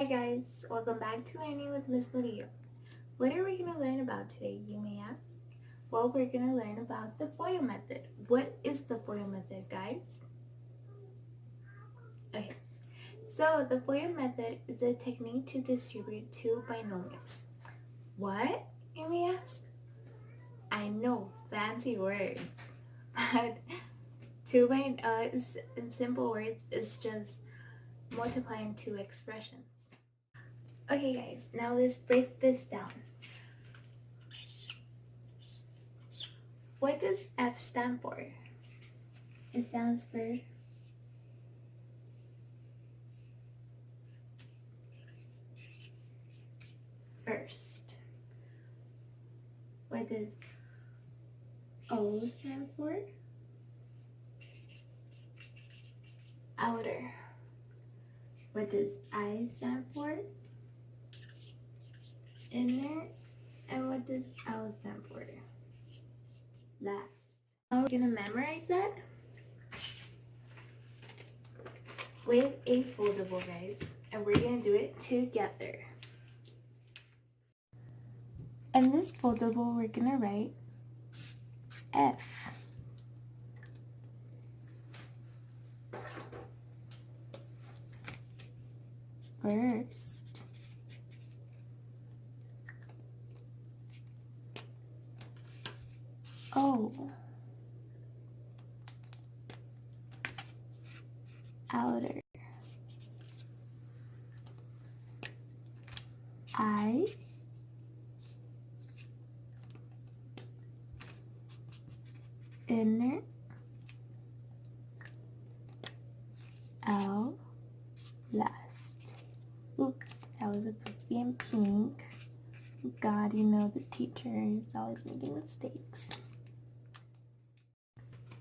Hi guys, welcome back to Learning with Miss Maria. What are we going to learn about today, you may ask? Well, we're going to learn about the FOIL method. What is the FOIL method, guys? Okay, so the FOIL method is a technique to distribute two binomials. What, you may ask? I know, fancy words, but in simple words, is just multiplying two expressions. Okay guys, now let's break this down. What does F stand for? It stands for first. What does O stand for? Outer. What does I stand for? Inner. And what does L stand for? Last. Now we're gonna memorize that with a foldable, guys, and we're gonna do it together. In this foldable, we're gonna write F. First. O. Outer. I. Inner. L. Last. Oops, that was supposed to be in pink. God, you know the teacher is always making mistakes.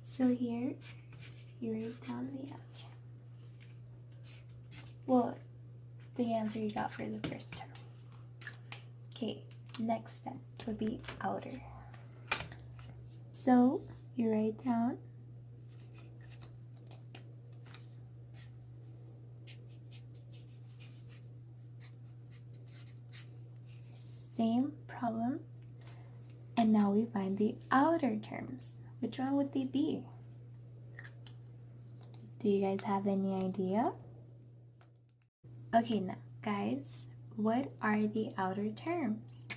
So here, you write down the answer. Well, the answer you got for the first terms. Okay, next step would be outer. So you write down same problem, and now we find the outer terms. Which one would they be? Do you guys have any idea? Okay, now guys, what are the outer terms?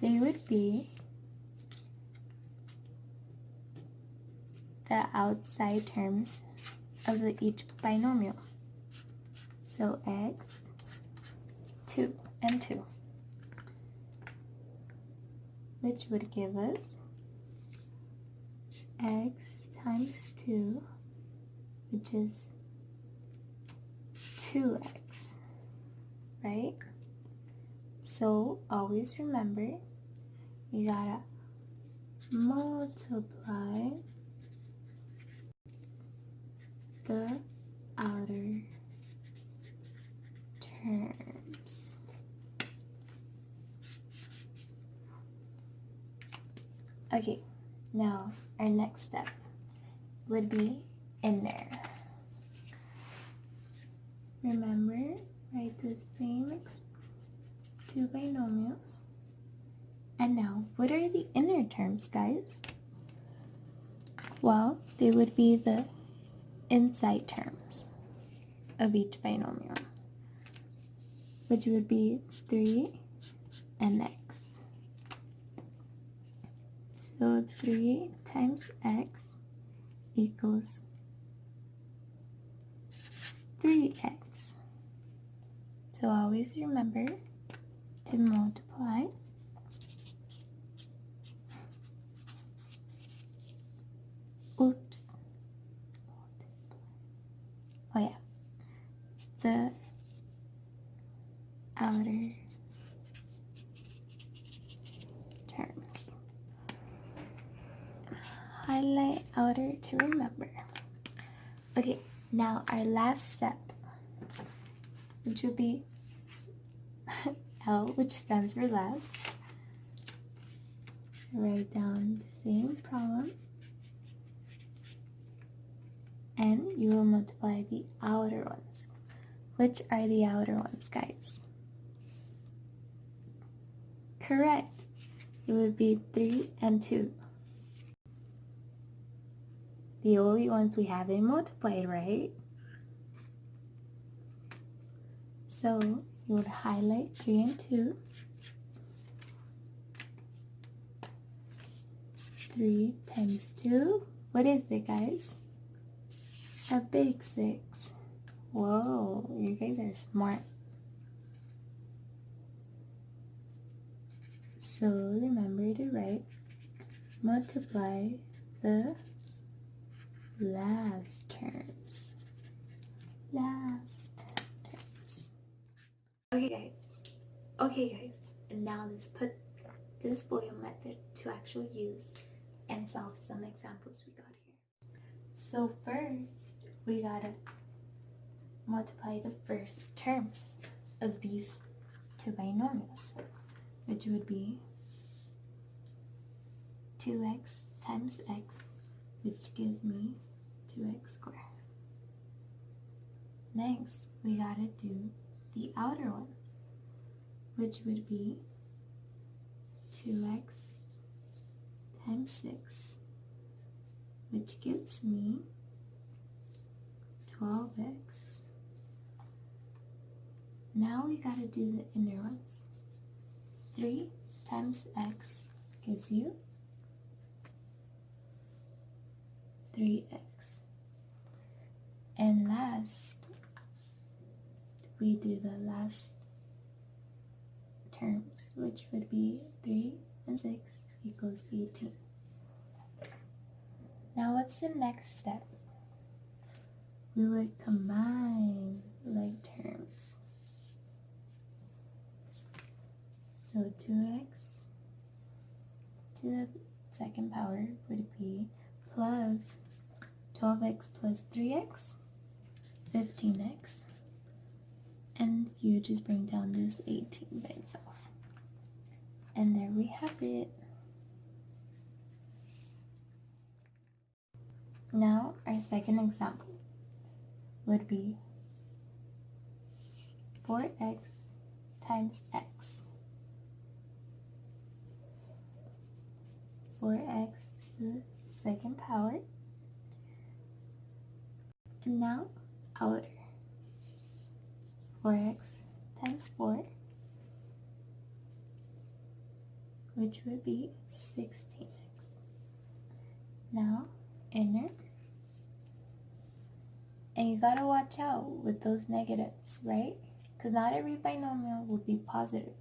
They would be the outside terms of each binomial. So x, 2, and 2. Which would give us x times 2, which is 2x, right? So always remember, you gotta multiply the outer terms. Okay, now our next step would be inner. Remember, write the same two binomials. And now, what are the inner terms, guys? Well, they would be the inside terms of each binomial, which would be 3 and x. So 3 times x equals 3x. So always remember to multiply oh yeah, the outer terms. Highlight outer to remember. Okay, now our last step, which would be L, which stands for last. Write down the same problem, and you will multiply the outer ones Which are the outer ones, guys? Correct. It would be 3 and 2. The only ones we haven't multiplied, right? So you would highlight 3 and 2. 3 times 2. What is it, guys? A big 6. Whoa, you guys are smart. So remember to write, multiply the last terms. Okay guys, now let's put this FOIL method to actually use and solve some examples we got here. So first, we gotta multiply the first terms of these two binomials, which would be 2x times x, which gives me 2x squared. Next, we gotta do the outer one, which would be 2x times 6, which gives me 12x. Now we gotta do the inner ones. 3 times x gives you 3x. And last, we do the last terms, which would be 3 and 6 equals 18. Now what's the next step? We would combine like terms. So 2x to the second power would be plus 12x plus 3x, 15x. And you just bring down this 18 by itself. And there we have it. Now our second example would be 4x times x. 4x to the second power. And now outer. 4x times 4, which would be 16x. Now inner. And you gotta watch out with those negatives, right? Because not every binomial will be positive.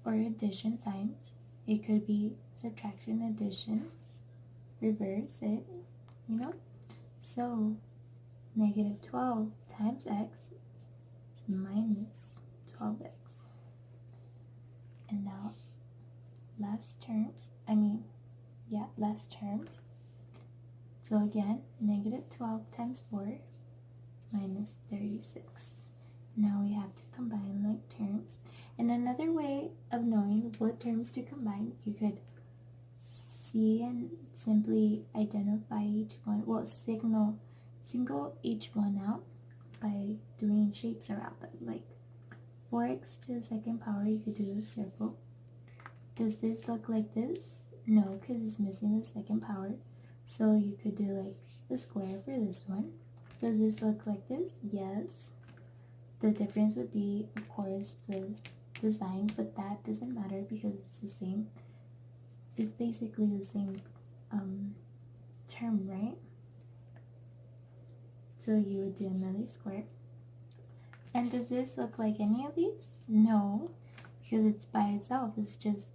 Or addition signs. It could be subtraction, addition, reverse it, you know? So negative 12 times x is minus 12x. And now last terms. So again, negative 12 times 4 minus 36. Now we have to combine like terms. And another way of knowing what terms to combine, you could see and simply identify each one, well, single each one out by doing shapes around them. Like 4x to the second power, you could do a circle. Does this look like this? No, because it's missing the second power. So you could do like the square for this one. Does this look like this? Yes. The difference would be, of course, the design, but that doesn't matter because it's the same. It's basically the same term, right? So you would do another square. And does this look like any of these? No, because it's by itself. It's just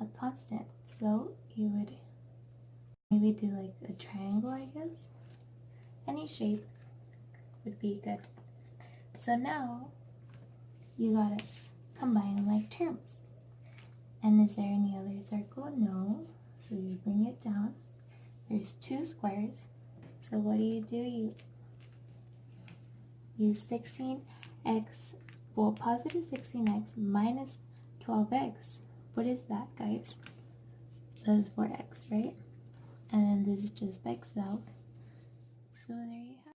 a constant. So you would maybe do like a triangle, I guess. Any shape would be good. So now you gotta combine like terms. And is there any other circle? No. So you bring it down. There's 2 squares. So what do? You use 16x, well, positive 16x minus 12x. What is that, guys? That is 4x, right? And then this is just by itself. So there you have it.